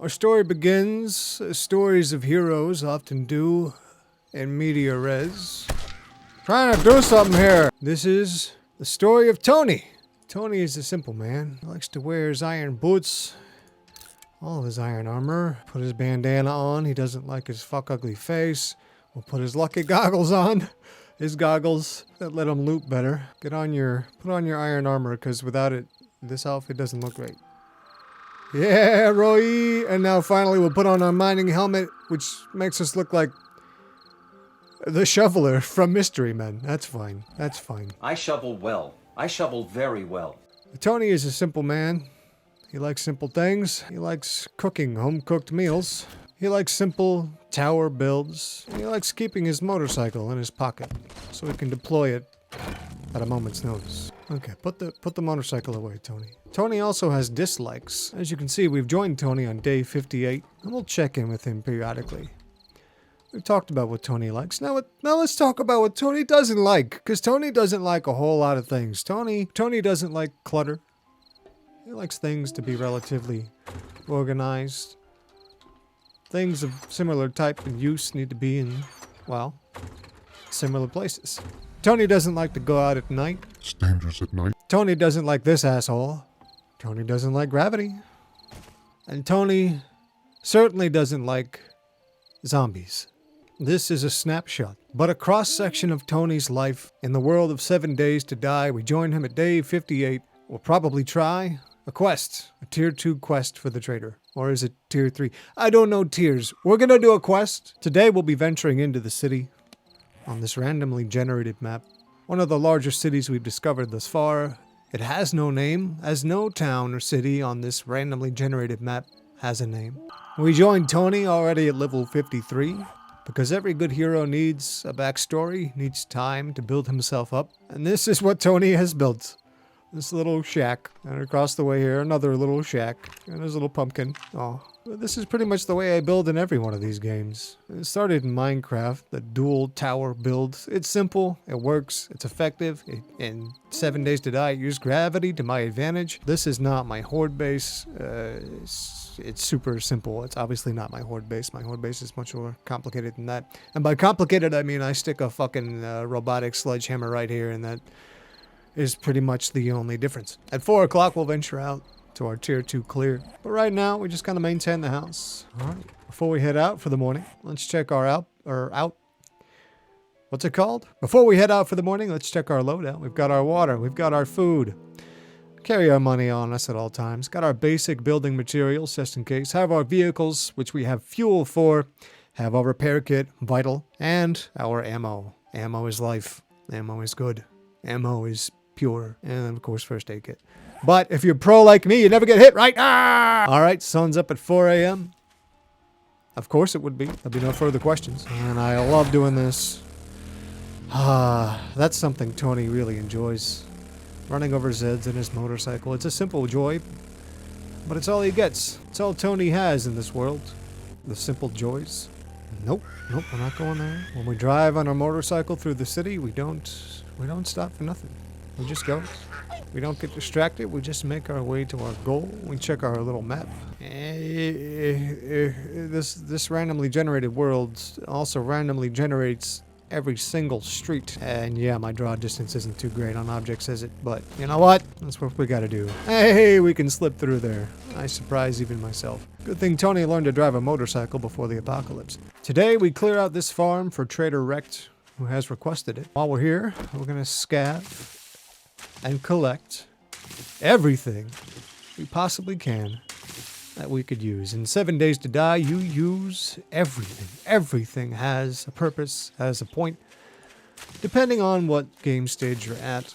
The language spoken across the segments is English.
Our story begins, as stories of heroes often do, in media res. Trying to do something here. This is the story of Tony. Tony is a simple man. He likes to wear his iron boots, all of his iron armor, put his bandana on. He doesn't like his fuck ugly face. We'll put his lucky goggles on. His goggles that let him loot better. Put on your iron armor, because without it, this outfit doesn't look great. Yeah, Roy! And now finally we'll put on our mining helmet, which makes us look like the shoveler from Mystery Men. That's fine. That's fine. I shovel well. I shovel very well. Tony is a simple man. He likes simple things. He likes cooking home-cooked meals. He likes simple tower builds. He likes keeping his motorcycle in his pocket so he can deploy it at a moment's notice. Okay, put the motorcycle away, Tony. Tony also has dislikes. As you can see, we've joined Tony on day 58, and we'll check in with him periodically. We've talked about what Tony likes. Now let's talk about what Tony doesn't like, because Tony doesn't like a whole lot of things. Tony doesn't like clutter. He likes things to be relatively organized. Things of similar type and use need to be in, well, similar places. Tony doesn't like to go out at night. It's dangerous at night. Tony doesn't like this asshole. Tony doesn't like gravity. And Tony certainly doesn't like zombies. This is a snapshot, but a cross-section of Tony's life in the world of 7 Days to Die. We join him at day 58. We'll probably try a quest, a tier 2 quest for the trader. Or is it tier 3? I don't know tiers. We're gonna do a quest. Today we'll be venturing into the city on this randomly generated map. One of the larger cities we've discovered thus far. It has no name, as no town or city on this randomly generated map has a name. We joined Tony already at level 53, because every good hero needs a backstory, needs time to build himself up. And this is what Tony has built. This little shack, and across the way here, another little shack, and his little pumpkin. Oh, this is pretty much the way I build in every one of these games. It started in Minecraft, the dual tower build. It's simple, it works, it's effective. In 7 Days to Die, I use gravity to my advantage. This is not my horde base. It's super simple. It's obviously not my horde base. My horde base is much more complicated than that. And by complicated, I mean I stick a fucking robotic sledgehammer right here, and that is pretty much the only difference. At 4 o'clock, we'll venture out to our tier 2 clear. But right now, we just kind of maintain the house. All right. Before we head out for the morning, let's check our out. What's it called? Before we head out for the morning, let's check our loadout. We've got our water. We've got our food. Carry our money on us at all times. Got our basic building materials, just in case. Have our vehicles, which we have fuel for. Have our repair kit, vital. And our ammo. Ammo is life. Ammo is good. Ammo is pure, and of course first aid kit. But if you're pro like me, you never get hit, right? Ah! All right, sun's up at 4 a.m. Of course it would be. There'll be no further questions. And I love doing this. That's something Tony really enjoys. Running over Zeds in his motorcycle. It's a simple joy, but it's all he gets. It's all Tony has in this world. The simple joys. Nope, we're not going there. When we drive on our motorcycle through the city, we don't stop for nothing. We just go. We don't get distracted. We just make our way to our goal. We check our little map. This randomly generated world also randomly generates every single street. And yeah, my draw distance isn't too great on objects, is it? But you know what? That's what we gotta do. Hey, we can slip through there. I surprise even myself. Good thing Tony learned to drive a motorcycle before the apocalypse. Today, we clear out this farm for Trader Rekt, who has requested it. While we're here, we're gonna scav and collect everything we possibly can that we could use. In 7 Days to Die, you use everything. Everything has a purpose, has a point. Depending on what game stage you're at.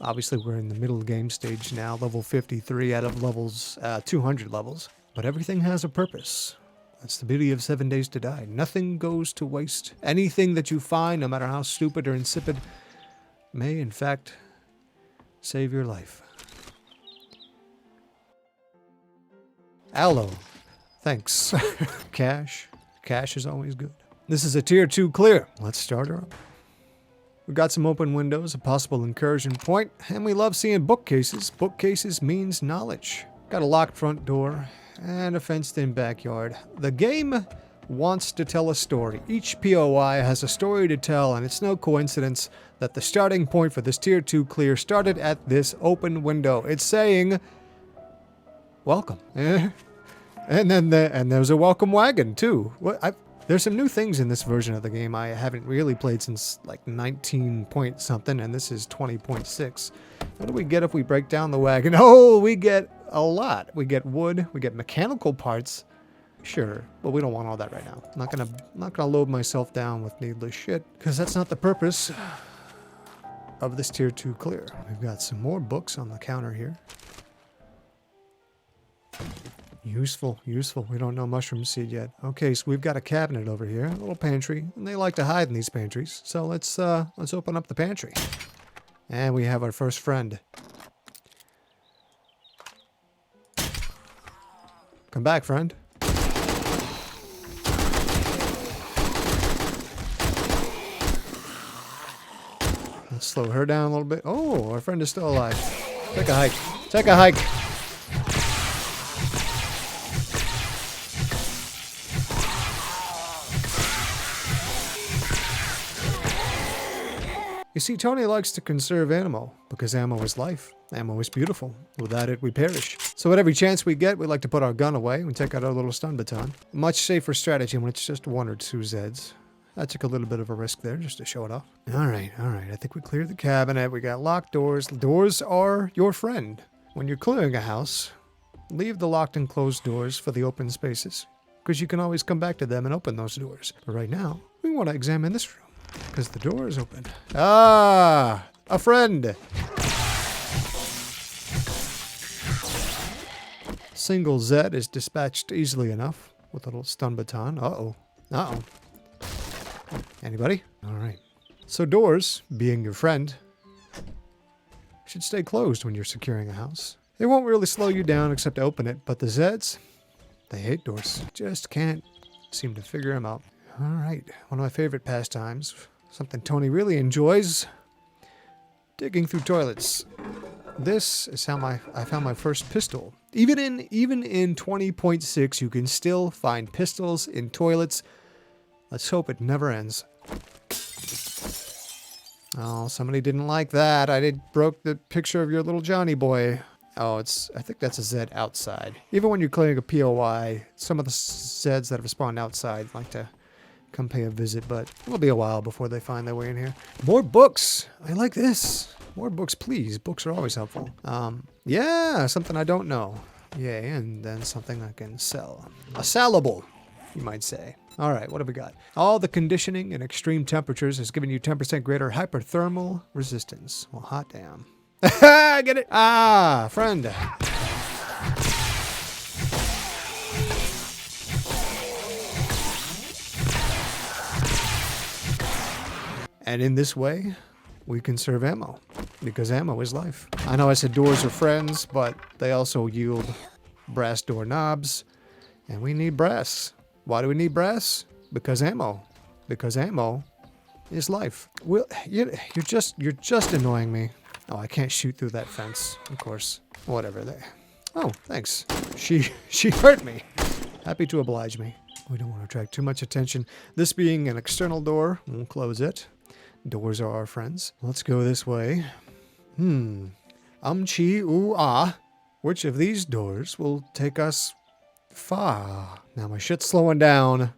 Obviously, we're in the middle game stage now, level 53 out of levels 200 levels. But everything has a purpose. That's the beauty of 7 Days to Die. Nothing goes to waste. Anything that you find, no matter how stupid or insipid, may in fact save your life. Aloe. Thanks. Cash. Cash is always good. This is a tier 2 clear. Let's start her up. We've got some open windows, a possible incursion point, and we love seeing bookcases. Bookcases means knowledge. Got a locked front door, And a fenced-in backyard. The game wants to tell a story. Each POI has a story to tell, and it's no coincidence that the starting point for this Tier 2 clear started at this open window. It's saying, welcome. And then there's a welcome wagon, too. There's some new things in this version of the game I haven't really played since like 19 point something, and this is 20.6. What do we get if we break down the wagon? Oh, we get a lot. We get wood, we get mechanical parts. Sure, but we don't want all that right now. I'm not gonna load myself down with needless shit, because that's not the purpose of this Tier 2 clear. We've got some more books on the counter here. Useful. We don't know mushroom seed yet. Okay, so we've got a cabinet over here, a little pantry, and they like to hide in these pantries. So let's open up the pantry. And we have our first friend. Come back, friend. Let's slow her down a little bit. Oh, our friend is still alive. Take a hike. Take a hike. You see, Tony likes to conserve ammo, because ammo is life. Ammo is beautiful. Without it, we perish. So at every chance we get, we like to put our gun away and take out our little stun baton. Much safer strategy when it's just 1 or 2 Zeds. I took a little bit of a risk there just to show it off. All right. I think we cleared the cabinet. We got locked doors. Doors are your friend. When you're clearing a house, leave the locked and closed doors for the open spaces, because you can always come back to them and open those doors. But right now, we want to examine this room, because the door is open. Ah, a friend. Single Zed is dispatched easily enough with a little stun baton. Uh-oh. Anybody? All right. So doors, being your friend, should stay closed when you're securing a house. They won't really slow you down except to open it, but the Zeds, they hate doors. Just can't seem to figure them out. All right, one of my favorite pastimes, something Tony really enjoys, digging through toilets. This is how I found my first pistol. Even in 20.6, you can still find pistols in toilets. Let's hope it never ends. Oh, somebody didn't like that. Broke the picture of your little Johnny boy. Oh, I think that's a Zed outside. Even when you're clearing a POI, some of the Zeds that have spawned outside like to come pay a visit, but it'll be a while before they find their way in here. More books. I like this. More books, please. Books are always helpful. Yeah, something I don't know. Yay, and then something I can sell. A sellable, you might say. All right, what have we got? All the conditioning in extreme temperatures has given you 10% greater hyperthermal resistance. Well, hot damn. Get it? Ah, friend. And in this way, we conserve ammo, because ammo is life. I know I said doors are friends, but they also yield brass doorknobs, and we need brass. Why do we need brass? Because ammo. Because ammo is life. Well, you're just annoying me. Oh, I can't shoot through that fence, of course. Whatever. Oh, thanks. She hurt me. Happy to oblige me. We don't want to attract too much attention. This being an external door, we'll close it. Doors are our friends. Let's go this way. Chi oo ah. Which of these doors will take us far? Now my shit's slowing down.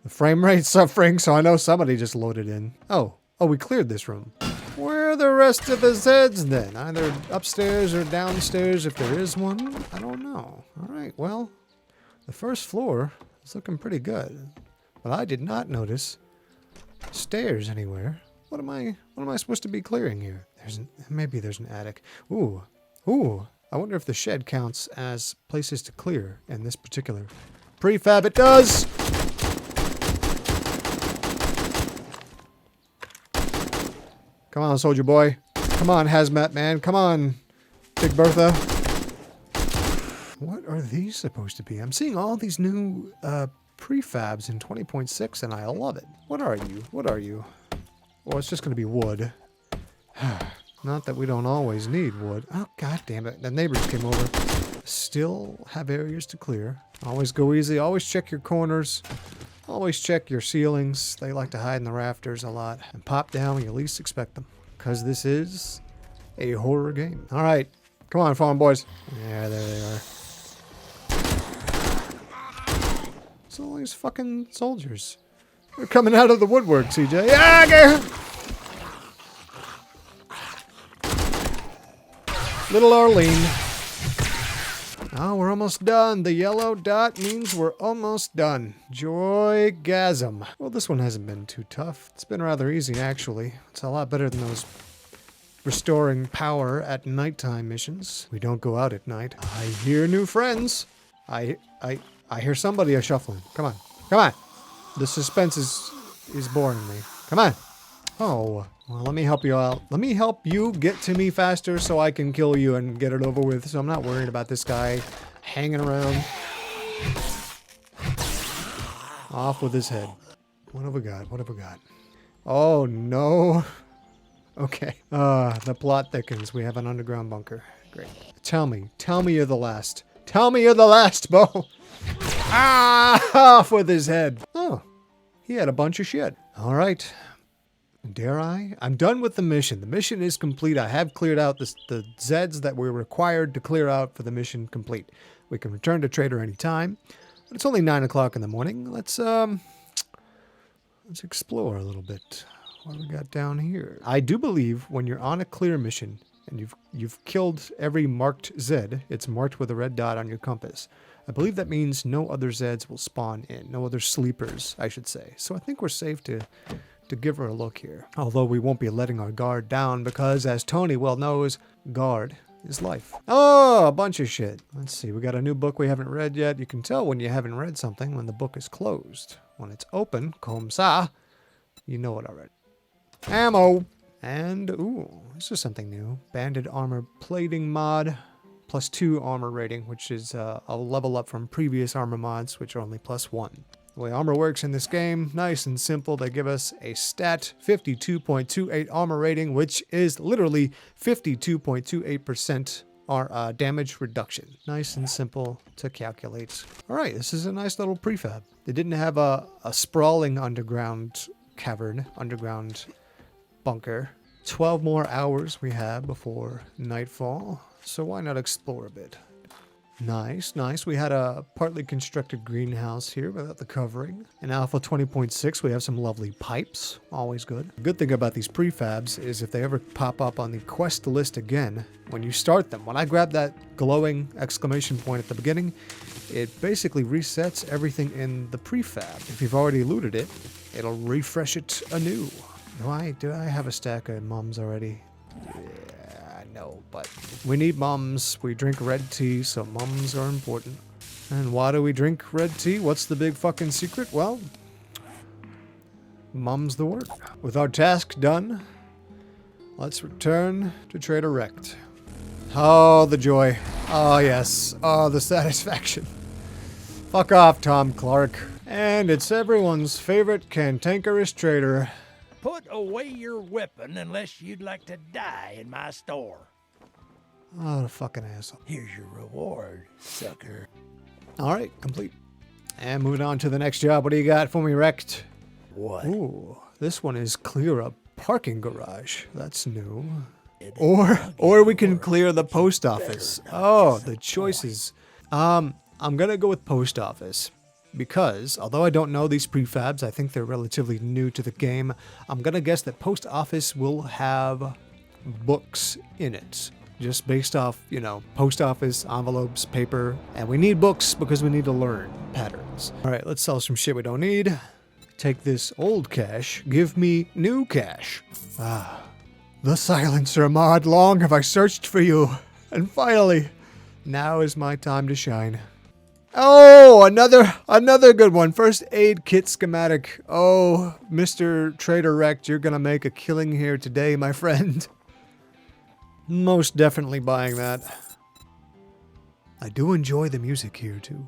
The frame rate's suffering, so I know somebody just loaded in. Oh, we cleared this room. Where are the rest of the Zeds then? Either upstairs or downstairs if there is one? I don't know. All right, well, the first floor is looking pretty good. But I did not notice stairs anywhere. What am I supposed to be clearing here? Maybe there's an attic. Ooh. I wonder if the shed counts as places to clear in this particular prefab. It does! Come on, soldier boy. Come on, hazmat man. Come on, Big Bertha. What are these supposed to be? I'm seeing all these new prefabs in 20.6 and I love it. What are you? Well, it's just going to be wood. Not that we don't always need wood. Oh, god damn it. The neighbors came over. Still have areas to clear. Always go easy. Always check your corners. Always check your ceilings. They like to hide in the rafters a lot. And pop down when you least expect them. Because this is a horror game. Alright. Come on, farm boys. Yeah, there they are. It's all these fucking soldiers. They're coming out of the woodwork, CJ. Ah, okay. Little Arlene. Oh, we're almost done. The yellow dot means we're almost done. Joygasm. Well, this one hasn't been too tough. It's been rather easy, actually. It's a lot better than those restoring power at nighttime missions. We don't go out at night. I hear new friends. I hear somebody shuffling. Come on. Come on. The suspense is boring me. Come on. Oh, well, let me help you out. Let me help you get to me faster so I can kill you and get it over with. So I'm not worried about this guy hanging around. Off with his head. What have we got? What have we got? Oh, no. Okay. The plot thickens. We have an underground bunker. Great. Tell me you're the last. Tell me you're the last, Bo. Ah, off with his head. Oh, he had a bunch of shit. All right. Dare I? I'm done with the mission. The mission is complete. I have cleared out the Zeds that we're required to clear out for the mission complete. We can return to Trader anytime. But it's only 9 o'clock in the morning. Let's explore a little bit. What do we got down here? I do believe when you're on a clear mission and you've killed every marked Zed, it's marked with a red dot on your compass. I believe that means no other Zeds will spawn in. No other sleepers, I should say. So I think we're safe to give her a look here. Although we won't be letting our guard down because, as Tony well knows, guard is life. Oh, a bunch of shit. Let's see. We got a new book we haven't read yet. You can tell when you haven't read something when the book is closed. When it's open, comme ça, you know it already. Ammo. And, ooh, this is something new. Banded armor plating mod. +2 armor rating, which is a level up from previous armor mods, which are only +1. The way armor works in this game, nice and simple. They give us a stat 52.28 armor rating, which is literally 52.28% damage reduction. Nice and simple to calculate. All right, this is a nice little prefab. They didn't have a sprawling underground cavern, underground bunker. 12 more hours we have before nightfall, so why not explore a bit? Nice, nice. We had a partly constructed greenhouse here without the covering. In Alpha 20.6, we have some lovely pipes. Always good. The good thing about these prefabs is if they ever pop up on the quest list again, when you start them, when I grab that glowing exclamation point at the beginning, it basically resets everything in the prefab. If you've already looted it, it'll refresh it anew. Do I have a stack of mums already? No, but we need mums. We drink red tea, so mums are important. And why do we drink red tea? What's the big fucking secret? Well, mum's the word. With our task done, let's return to Trader Rekt. Oh, the joy. Oh, yes. Oh, the satisfaction. Fuck off, Tom Clark. And it's everyone's favorite cantankerous trader. Put away your weapon unless you'd like to die in my store. Oh, the fucking asshole. Here's your reward, sucker. All right, complete. And moving on to the next job. What do you got for me, Rekt? What? Ooh, this one is clear a parking garage. That's new. Or we can clear the post office. Oh, the choices. I'm gonna go with post office. Because, although I don't know these prefabs, I think they're relatively new to the game, I'm gonna guess that post office will have books in it. Just based off, post office, envelopes, paper. And we need books because we need to learn patterns. Alright, let's sell some shit we don't need. Take this old cash, give me new cash. Ah, the silencer mod, long have I searched for you. And finally, now is my time to shine. Oh, another good one. First aid kit schematic. Oh, Mr. Trader Rekt, you're gonna make a killing here today, my friend. Most definitely buying that. I do enjoy the music here, too.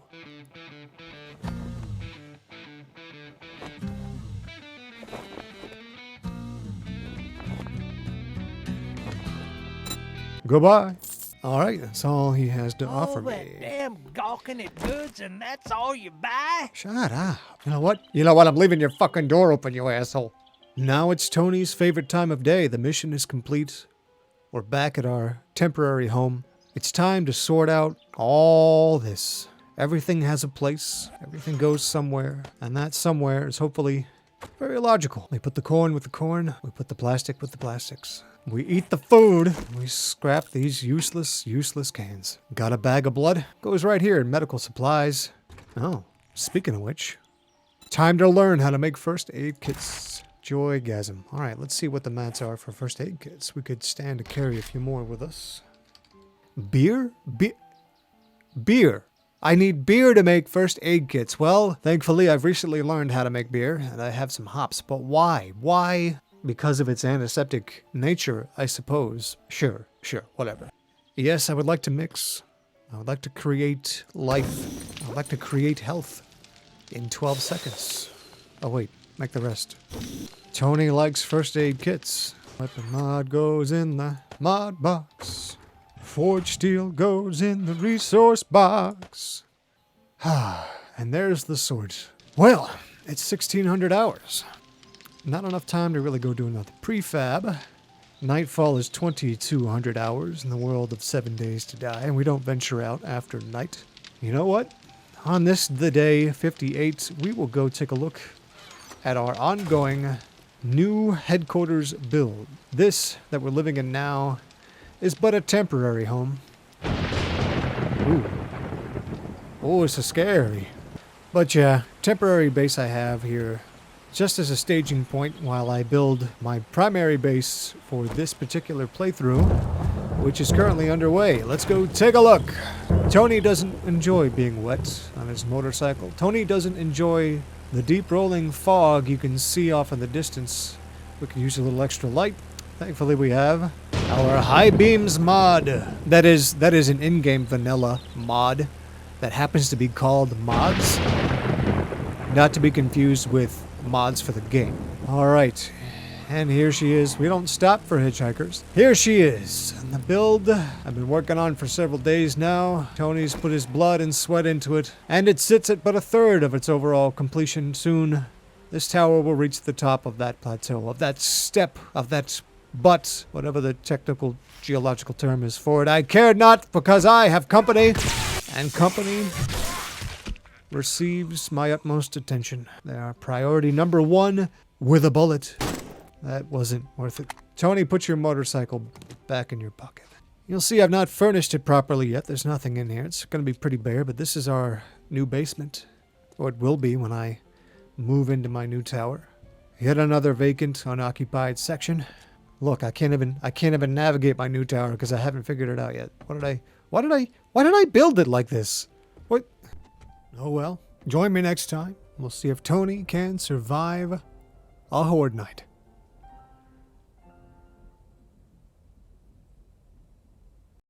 Goodbye. All right, that's all he has to offer All that me. damn gawking at goods, and that's all you buy? Shut up. You know what? You know what? I'm leaving your fucking door open, you asshole. Now it's Tony's favorite time of day. The mission is complete. We're back at our temporary home. It's time to sort out all this. Everything has a place. Everything goes somewhere. And that somewhere is hopefully very logical. We put the corn with the corn. We put the plastic with the plastics. We eat the food. We scrap these useless cans. Got a bag of blood? Goes right here in medical supplies. Oh, speaking of which, time to learn how to make first aid kits. Joygasm. All right, let's see what the mats are for first aid kits. We could stand to carry a few more with us. Beer? Beer. I need beer to make first aid kits. Well, thankfully, I've recently learned how to make beer, and I have some hops. But why? Why? Because of its antiseptic nature, I suppose. Sure, whatever. Yes, I would like to mix. I would like to create life. I would like to create health in 12 seconds. Oh, wait. Make the rest. Tony likes first aid kits. Weapon mod goes in the mod box. Forged steel goes in the resource box. And there's the sword. Well, it's 1600 hours. Not enough time to really go do another prefab. Nightfall is 2200 hours in the world of 7 days to die, and we don't venture out after night. You know what? On this, the day 58, we will go take a look at our ongoing new headquarters build. This that we're living in now is but a temporary home. Ooh. Oh, it's so scary. But yeah, temporary base I have here just as a staging point while I build my primary base for this particular playthrough, which is currently underway. Let's go take a look. Tony doesn't enjoy being wet on his motorcycle. Tony doesn't enjoy the deep rolling fog you can see off in the distance. We can use a little extra light. Thankfully we have our high beams mod. That is an in-game vanilla mod that happens to be called mods. Not to be confused with mods for the game. Alright, and here she is. We don't stop for hitchhikers. Here she is. And the build I've been working on for several days now. Tony's put his blood and sweat into it, and it sits at but a third of its overall completion. Soon, this tower will reach the top of that plateau, of that step, of that butt, whatever the technical geological term is for it. I care not, because I have company, and company receives my utmost attention. They are priority number one with a bullet. That wasn't worth it. Tony, put your motorcycle back in your pocket. You'll see I've not furnished it properly yet. There's nothing in here. It's going to be pretty bare, but this is our new basement. Or it will be when I move into my new tower. Yet another vacant, unoccupied section. Look, I can't even navigate my new tower because I haven't figured it out yet. Why did I build it like this? What? Oh well. Join me next time. We'll see if Tony can survive a horde night.